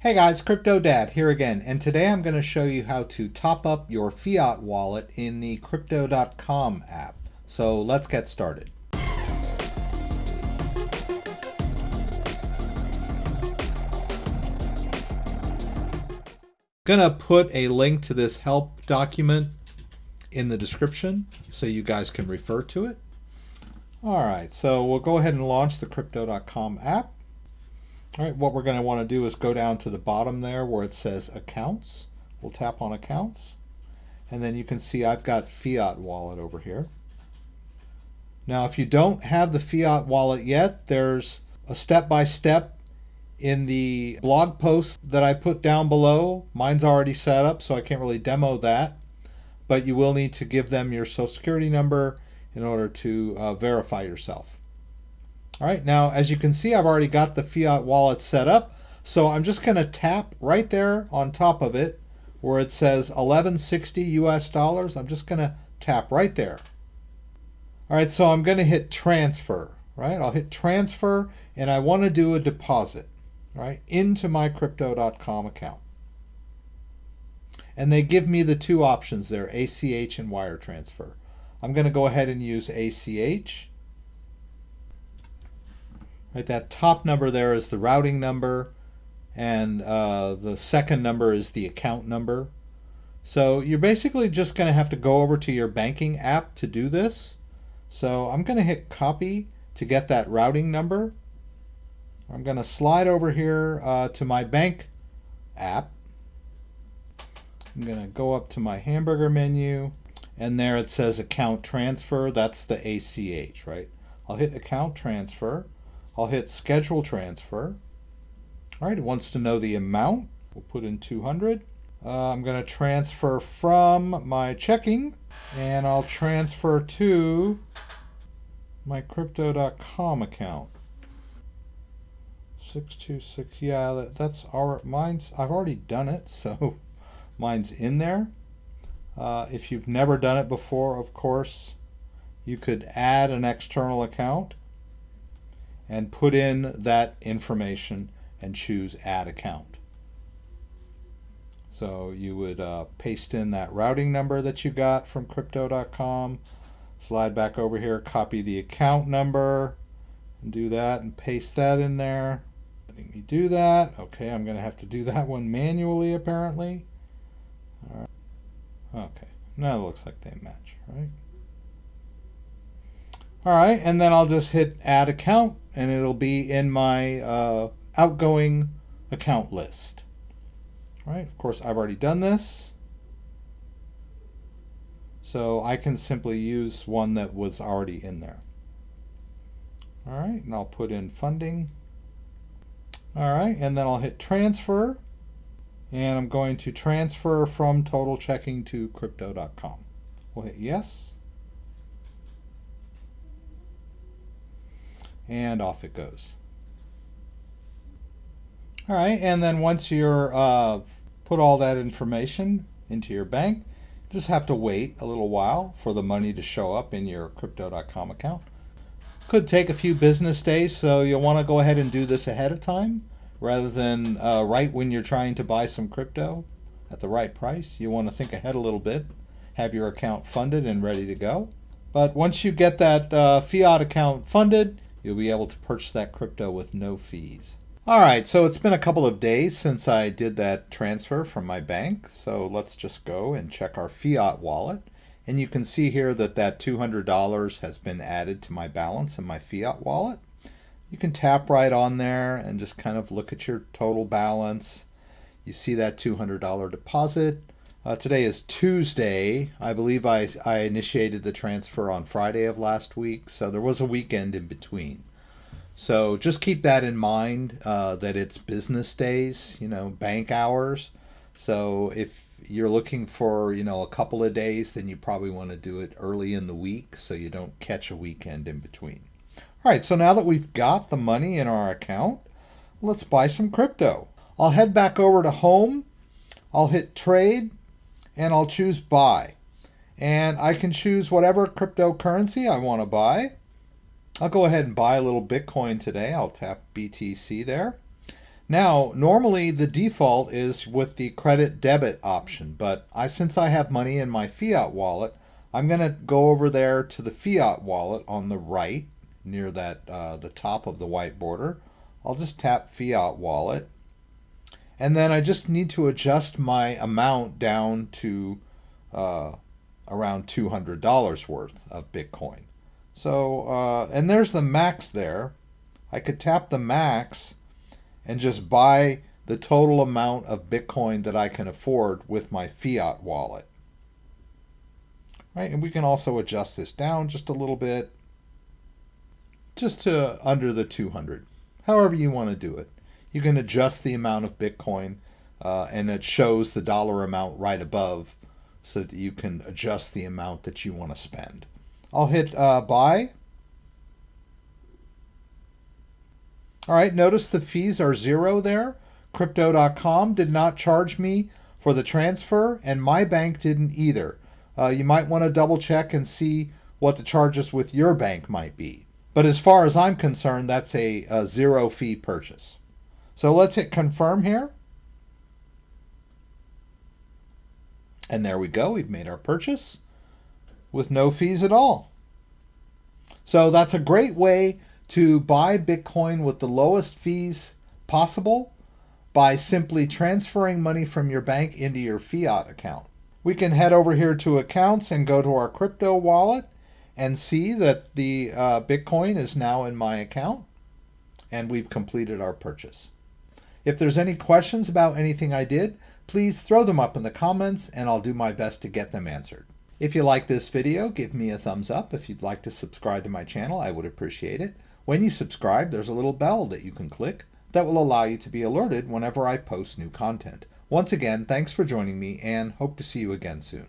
Hey guys, CryptoDad here again, and today I'm going to show you how to top up your Fiat wallet in the Crypto.com app. So let's get started. Gonna put a link to this help document in the description so you guys can refer to it. Alright, so we'll go ahead and launch the Crypto.com app. All right, what we're going to want to do is go down to the bottom there where it says Accounts. We'll tap on Accounts, and then you can see I've got Fiat Wallet over here. Now, if you don't have the Fiat Wallet yet, there's a step-by-step in the blog post that I put down below. Mine's already set up, so I can't really demo that, but you will need to give them your Social Security number in order to verify yourself. All right, now as you can see, I've already got the Fiat wallet set up. So I'm just going to tap right there on top of it where it says 1160 US dollars. I'm just going to tap right there. All right, so I'm going to hit transfer, right? I'll hit transfer and I want to do a deposit, right, into my Crypto.com account. And they give me the two options there, ACH and wire transfer. I'm going to go ahead and use ACH. Right, that top number there is the routing number, and the second number is the account number. So you're basically just going to have to go over to your banking app to do this. So I'm going to hit copy to get that routing number. I'm going to slide over here to my bank app. I'm going to go up to my hamburger menu, and there it says account transfer. That's the ACH, right? I'll hit account transfer. I'll hit schedule transfer. All right, it wants to know the amount. We'll put in 200. I'm going to transfer from my checking, and I'll transfer to my Crypto.com account. 626. Yeah, that's our mine's. I've already done it, so mine's in there. If you've never done it before, of course, you could add an external account and put in that information and choose add account. So you would paste in that routing number that you got from Crypto.com, slide back over here, copy the account number, and do that and paste that in there. Letting me do that. Okay, I'm going to have to do that one manually apparently. All right. Okay, now it looks like they match, right? All right, and then I'll just hit add account and it'll be in my outgoing account list. All right, of course I've already done this. So I can simply use one that was already in there. All right, and I'll put in funding. All right, and then I'll hit transfer. And I'm going to transfer from total checking to Crypto.com. We'll hit yes. And off it goes. All right, and then once you're put all that information into your bank, you just have to wait a little while for the money to show up in your Crypto.com account. Could take a few business days, so you'll want to go ahead and do this ahead of time rather than right when you're trying to buy some crypto at the right price. You want to think ahead a little bit, have your account funded and ready to go. But once you get that Fiat account funded, you'll be able to purchase that crypto with no fees. All right, so it's been a couple of days since I did that transfer from my bank. So let's just go and check our Fiat wallet. And you can see here that that $200 has been added to my balance in my Fiat wallet. You can tap right on there and just kind of look at your total balance. You see that $200 deposit. Today is Tuesday. I believe I initiated the transfer on Friday of last week, so there was a weekend in between. So just keep that in mind, that it's business days, bank hours. So if you're looking for, a couple of days, then you probably want to do it early in the week so you don't catch a weekend in between. All right, so now that we've got the money in our account, let's buy some crypto. I'll head back over to home. I'll hit trade. And I'll choose buy. And I can choose whatever cryptocurrency I want to buy. I'll go ahead and buy a little Bitcoin today. I'll tap BTC there. Now, normally the default is with the credit debit option, but since I have money in my Fiat wallet, I'm going to go over there to the Fiat wallet on the right, near that the top of the white border. I'll just tap Fiat wallet, and then I just need to adjust my amount down to around $200 worth of Bitcoin. So, and there's the max there. I could tap the max and just buy the total amount of Bitcoin that I can afford with my Fiat wallet. Right, and we can also adjust this down just a little bit, just to under the 200. However you want to do it. You can adjust the amount of Bitcoin, and it shows the dollar amount right above so that you can adjust the amount that you want to spend. I'll hit buy. All right, notice the fees are 0 there. Crypto.com did not charge me for the transfer, and my bank didn't either. You might want to double check and see what the charges with your bank might be. But as far as I'm concerned, that's a 0 fee purchase. So let's hit confirm here. And there we go. We've made our purchase with no fees at all. So that's a great way to buy Bitcoin with the lowest fees possible by simply transferring money from your bank into your Fiat account. We can head over here to accounts and go to our crypto wallet and see that the Bitcoin is now in my account, and we've completed our purchase. If there's any questions about anything I did, please throw them up in the comments and I'll do my best to get them answered. If you like this video, give me a thumbs up. If you'd like to subscribe to my channel, I would appreciate it. When you subscribe, there's a little bell that you can click that will allow you to be alerted whenever I post new content. Once again, thanks for joining me and hope to see you again soon.